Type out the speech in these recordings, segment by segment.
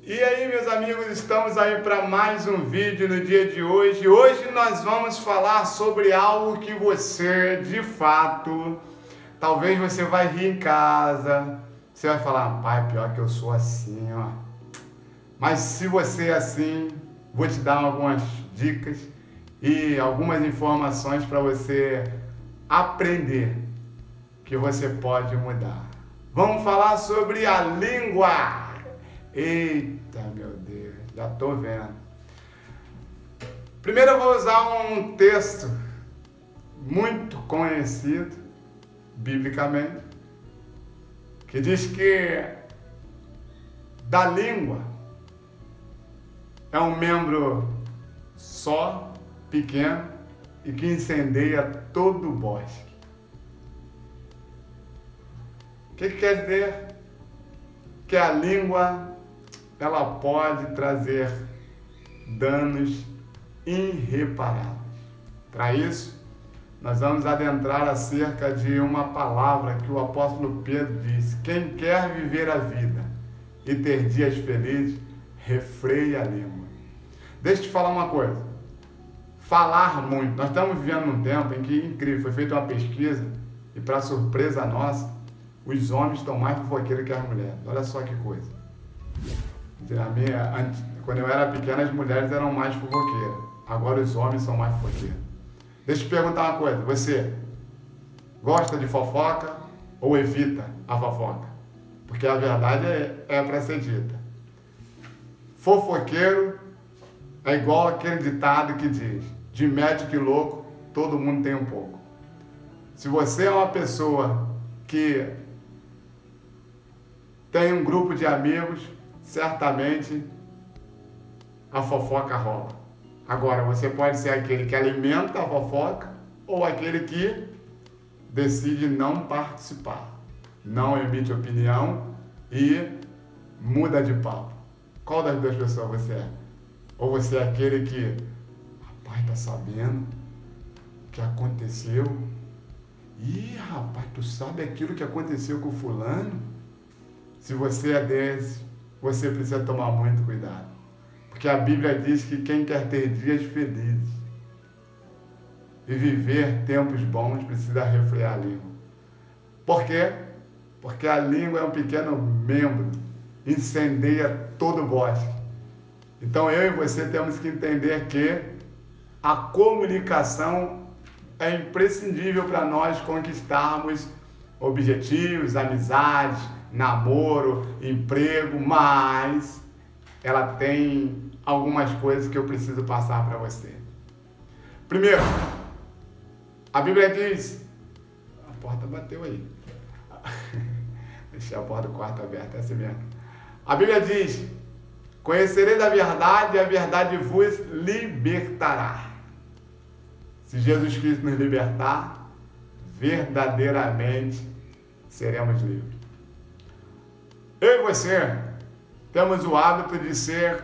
E aí, meus amigos, estamos aí para mais um vídeo no dia de hoje. Hoje nós vamos falar sobre algo que você, de fato, talvez você vai rir em casa. Você vai falar, pai, pior que eu sou assim, ó. Mas se você é assim, vou te dar algumas dicas e algumas informações para você aprender que você pode mudar. Vamos falar sobre a língua. Eita, meu Deus, já tô vendo. Primeiro eu vou usar um texto muito conhecido, biblicamente, que diz que da língua é um membro só, pequeno, e que incendeia todo o bosque. O que quer dizer? Que a língua ela pode trazer danos irreparáveis. Para isso, nós vamos adentrar acerca de uma palavra que o apóstolo Pedro diz: quem quer viver a vida e ter dias felizes, refreie a língua. Deixa eu te falar uma coisa. Falar muito. Nós estamos vivendo num tempo em que, incrível, foi feita uma pesquisa e, para surpresa nossa, os homens estão mais fofoqueiros que as mulheres. Olha só que coisa. Quando eu era pequeno, as mulheres eram mais fofoqueiras. Agora os homens são mais fofoqueiros. Deixa eu te perguntar uma coisa. Você gosta de fofoca ou evita a fofoca? Porque a verdade é para ser dita. Fofoqueiro é igual aquele ditado que diz: de médico e louco, todo mundo tem um pouco. Se você é uma pessoa que tem um grupo de amigos, certamente a fofoca rola. Agora, você pode ser aquele que alimenta a fofoca ou aquele que decide não participar, não emite opinião e muda de papo. Qual das duas pessoas você é? Ou você é aquele que, rapaz, tá sabendo o que aconteceu? Ih, rapaz, tu sabe aquilo que aconteceu com o fulano? Se você é desse, você precisa tomar muito cuidado. Porque a Bíblia diz que quem quer ter dias felizes e viver tempos bons precisa refrear a língua. Por quê? Porque a língua é um pequeno membro, incendeia todo o bosque. Então eu e você temos que entender que a comunicação é imprescindível para nós conquistarmos objetivos, amizades, namoro, emprego, mas ela tem algumas coisas que eu preciso passar para você. Primeiro, a Bíblia diz... A porta bateu aí. Deixei a porta do quarto aberta, é assim mesmo. A Bíblia diz: conhecereis a verdade e a verdade vos libertará. Se Jesus Cristo nos libertar, verdadeiramente seremos livres. Eu e você temos o hábito de ser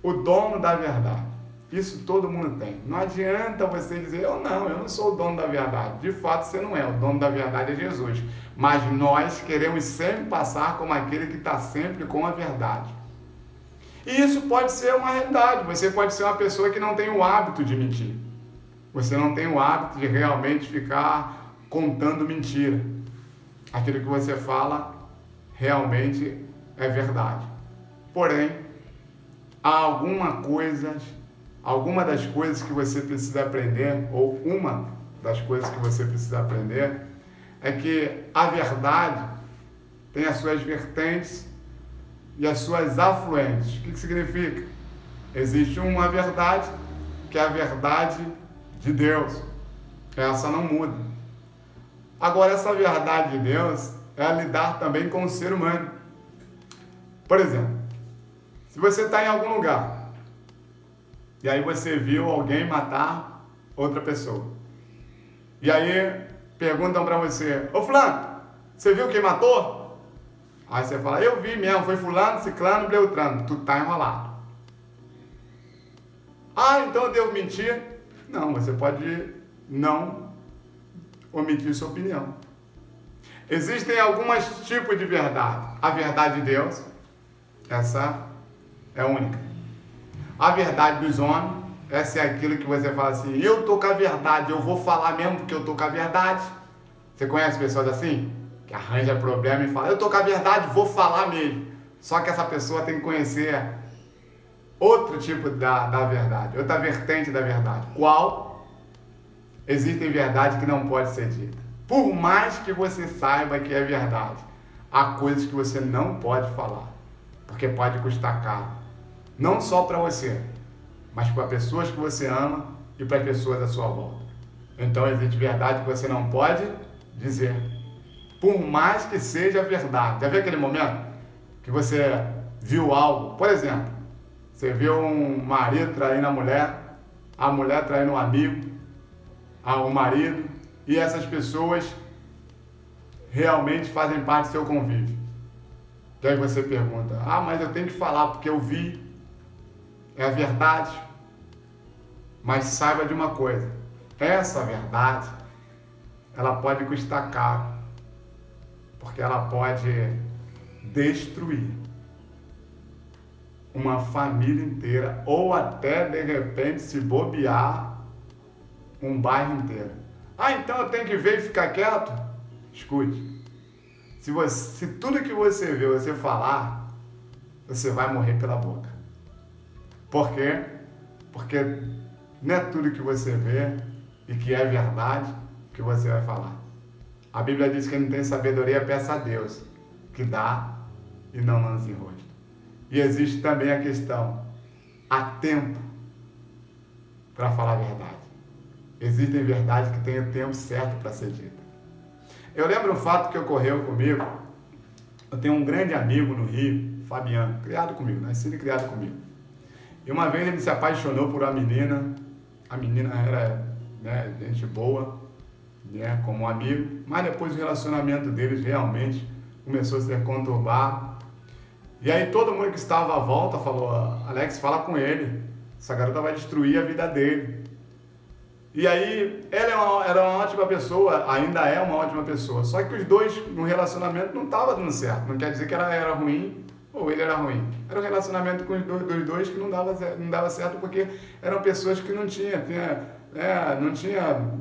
o dono da verdade. Isso todo mundo tem. Não adianta você dizer, eu não sou o dono da verdade. De fato, você não é. O dono da verdade é Jesus. Mas nós queremos sempre passar como aquele que está sempre com a verdade. E isso pode ser uma realidade. Você pode ser uma pessoa que não tem o hábito de mentir. Você não tem o hábito de realmente ficar contando mentira. Aquilo que você fala realmente é verdade. Porém, há alguma das coisas que você precisa aprender, ou uma das coisas que você precisa aprender, é que a verdade tem as suas vertentes e as suas afluentes. O que significa? Existe uma verdade, que é a verdade de Deus. Essa não muda. Agora, essa verdade de Deus é lidar também com o ser humano. Por exemplo, se você está em algum lugar e aí você viu alguém matar outra pessoa, e aí perguntam para você: ô fulano, você viu quem matou? Aí você fala: eu vi mesmo, foi fulano, ciclano, beltrano. Tu tá enrolado. Ah, então eu devo mentir? Não, você pode não omitir sua opinião. Existem alguns tipos de verdade. A verdade de Deus, essa é única. A verdade dos homens, essa é aquilo que você fala assim, eu tô com a verdade, eu vou falar mesmo porque eu tô com a verdade. Você conhece pessoas assim? Que arranja problema e fala, eu tô com a verdade, vou falar mesmo. Só que essa pessoa tem que conhecer outro tipo da verdade, outra vertente da verdade. Qual? Existem verdades que não podem ser ditas. Por mais que você saiba que é verdade, há coisas que você não pode falar, porque pode custar caro. Não só para você, mas para pessoas que você ama e para as pessoas à sua volta. Então existe verdade que você não pode dizer, por mais que seja verdade. Já viu aquele momento que você viu algo? Por exemplo, você viu um marido traindo a mulher traindo um amigo, o marido, e essas pessoas realmente fazem parte do seu convívio. E aí você pergunta, mas eu tenho que falar porque eu vi, é a verdade. Mas saiba de uma coisa, essa verdade, ela pode custar caro, porque ela pode destruir uma família inteira, ou até, de repente, se bobear, um bairro inteiro. Então eu tenho que ver e ficar quieto? Escute, se tudo que você vê, você falar, você vai morrer pela boca. Por quê? Porque não é tudo que você vê e que é verdade que você vai falar. A Bíblia diz que quem não tem sabedoria, peça a Deus, que dá e não lança em rosto. E existe também a questão, há tempo para falar a verdade. Existem verdades que têm o tempo certo para ser dita. Eu lembro um fato que ocorreu comigo. Eu tenho um grande amigo no Rio, Fabiano, criado comigo, nascido e criado comigo. E uma vez ele se apaixonou por uma menina. A menina era, gente boa, como amigo, mas depois o relacionamento deles realmente começou a ser conturbado. E aí todo mundo que estava à volta falou, Alex, fala com ele, essa garota vai destruir a vida dele. E aí ela era uma ótima pessoa, ainda é uma ótima pessoa, só que os dois no relacionamento não estavam dando certo. Não quer dizer que ela era ruim ou ele era ruim. Era um relacionamento com os dois que não dava certo, porque eram pessoas que não tinha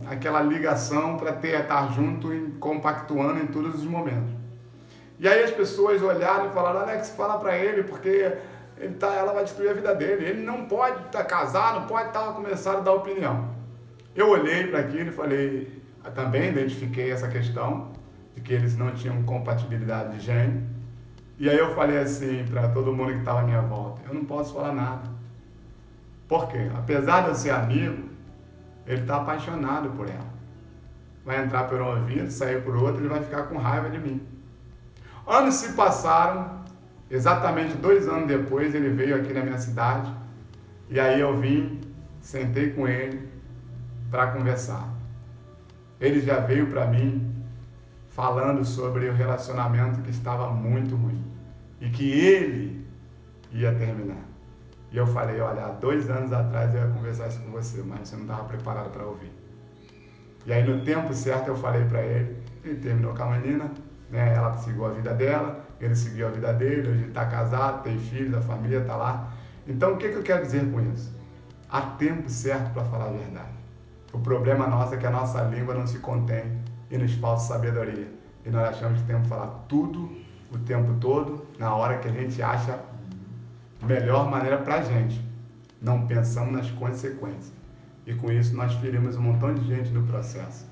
aquela ligação para estar junto e compactuando em todos os momentos. E aí as pessoas olharam e falaram, Alex, fala para ele, porque ela vai destruir a vida dele. Ele não pode estar casado, não pode estar começando a dar opinião. Eu olhei para aquilo e falei, também identifiquei essa questão de que eles não tinham compatibilidade de gênero. E aí eu falei assim para todo mundo que estava à minha volta, eu não posso falar nada. Por quê? Apesar de eu ser amigo, ele está apaixonado por ela. Vai entrar por um ouvido, sair por outro, ele vai ficar com raiva de mim. Anos se passaram, exatamente 2 anos depois ele veio aqui na minha cidade, e aí eu vim, sentei com ele para conversar. Ele já veio para mim falando sobre o relacionamento que estava muito ruim e que ele ia terminar. E eu falei, olha, há 2 anos atrás eu ia conversar isso com você, mas você não estava preparado para ouvir. E aí no tempo certo eu falei para ele terminou com a menina, ela seguiu a vida dela, ele seguiu a vida dele, hoje ele está casado, tem filhos, a família está lá. Então o que eu quero dizer com isso? Há tempo certo para falar a verdade. O problema nosso é que a nossa língua não se contém e nos falta sabedoria. E nós achamos que temos que falar tudo, o tempo todo, na hora que a gente acha a melhor maneira para a gente. Não pensamos nas consequências. E com isso nós ferimos um montão de gente no processo.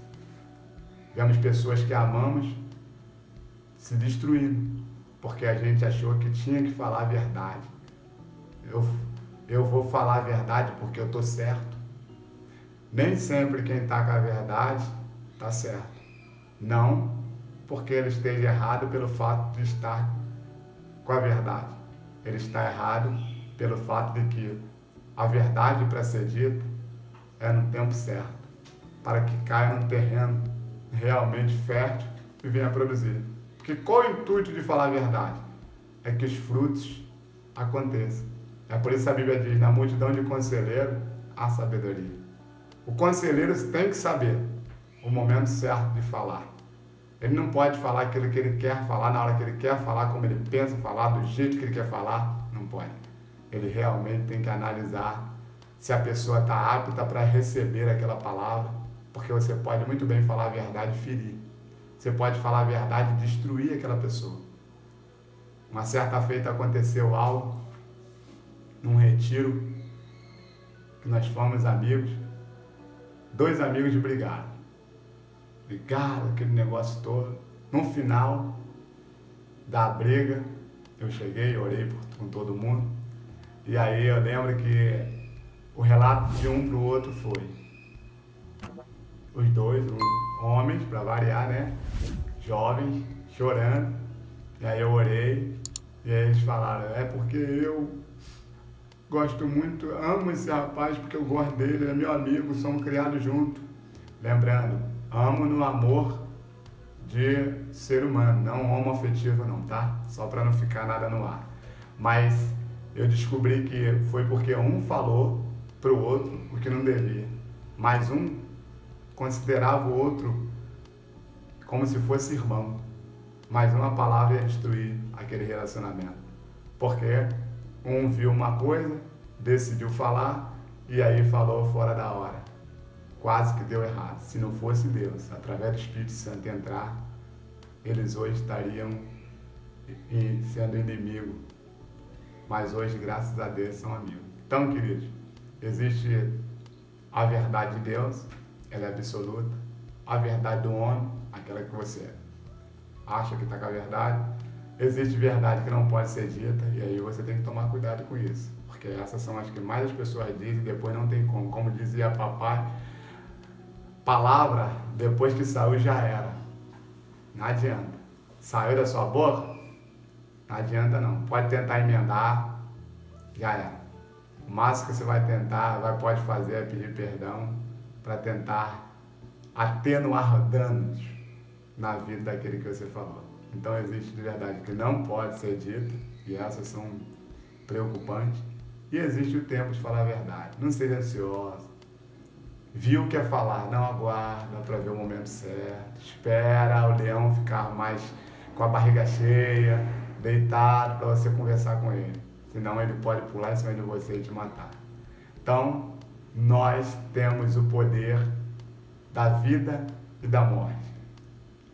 Vemos pessoas que amamos se destruindo, porque a gente achou que tinha que falar a verdade. Eu vou falar a verdade porque eu estou certo. Nem sempre quem está com a verdade está certo. Não porque ele esteja errado pelo fato de estar com a verdade. Ele está errado pelo fato de que a verdade para ser dita é no tempo certo, para que caia num terreno realmente fértil e venha a produzir. Porque qual o intuito de falar a verdade? É que os frutos aconteçam. É por isso que a Bíblia diz, na multidão de conselheiros, há sabedoria. O conselheiro tem que saber o momento certo de falar. Ele não pode falar aquilo que ele quer falar, na hora que ele quer falar, como ele pensa falar, do jeito que ele quer falar, não pode. ele realmente tem que analisar se a pessoa está apta para receber aquela palavra, porque você pode muito bem falar a verdade e ferir. Você pode falar a verdade e destruir aquela pessoa. Uma certa feita aconteceu algo num retiro, que nós fomos amigos, 2 amigos brigaram, aquele negócio todo. No final da briga, eu cheguei, orei com todo mundo, e aí eu lembro que o relato de um para o outro foi, os 2 homens, para variar, né, jovens, chorando, e aí eu orei, e aí eles falaram, é porque eu gosto muito, amo esse rapaz porque eu gosto dele, ele é meu amigo, somos criados juntos. Lembrando, amo no amor de ser humano, não homoafetivo não, tá? Só para não ficar nada no ar. Mas eu descobri que foi porque um falou pro outro o que não devia. Mas um considerava o outro como se fosse irmão. Mas uma palavra ia destruir aquele relacionamento. Porque um viu uma coisa, decidiu falar e aí falou fora da hora. Quase que deu errado. Se não fosse Deus, através do Espírito Santo entrar, eles hoje estariam sendo inimigo. Mas hoje, graças a Deus, são amigos. Então, queridos, existe a verdade de Deus, ela é absoluta. A verdade do homem, aquela que você acha que está com a verdade. Existe verdade que não pode ser dita, e aí você tem que tomar cuidado com isso. Porque essas são as que mais as pessoas dizem e depois não tem como. Como dizia papai, palavra, depois que saiu, já era. Não adianta. Saiu da sua boca? Não adianta não. Pode tentar emendar, já era. O máximo que você vai tentar, pode fazer é pedir perdão para tentar atenuar danos na vida daquele que você falou. Então existe de verdade que não pode ser dita, e essas são preocupantes. E existe o tempo de falar a verdade. Não seja ansioso. Viu o que é falar, não aguarda para ver o momento certo. Espera o leão ficar mais com a barriga cheia, deitado, para você conversar com ele. Senão ele pode pular em cima de você e te matar. Então, nós temos o poder da vida e da morte.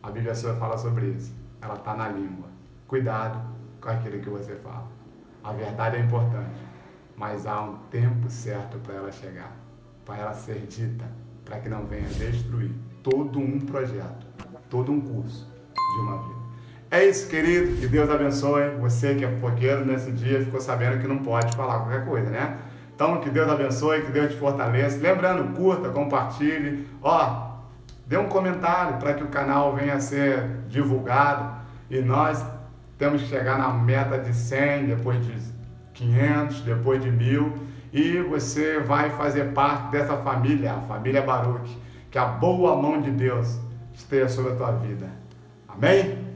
A Bíblia fala sobre isso. Ela está na língua. Cuidado com aquilo que você fala. A verdade é importante, mas há um tempo certo para ela chegar, para ela ser dita, para que não venha destruir todo um projeto, todo um curso de uma vida. É isso, querido. Que Deus abençoe. Você que é fofoqueiro nesse dia ficou sabendo que não pode falar qualquer coisa, né? Então, que Deus abençoe, que Deus te fortaleça. Lembrando, curta, compartilhe. Dê um comentário para que o canal venha a ser divulgado. E nós temos que chegar na meta de 100, depois de 500, depois de 1000. E você vai fazer parte dessa família, a família Baruch. Que a boa mão de Deus esteja sobre a tua vida. Amém?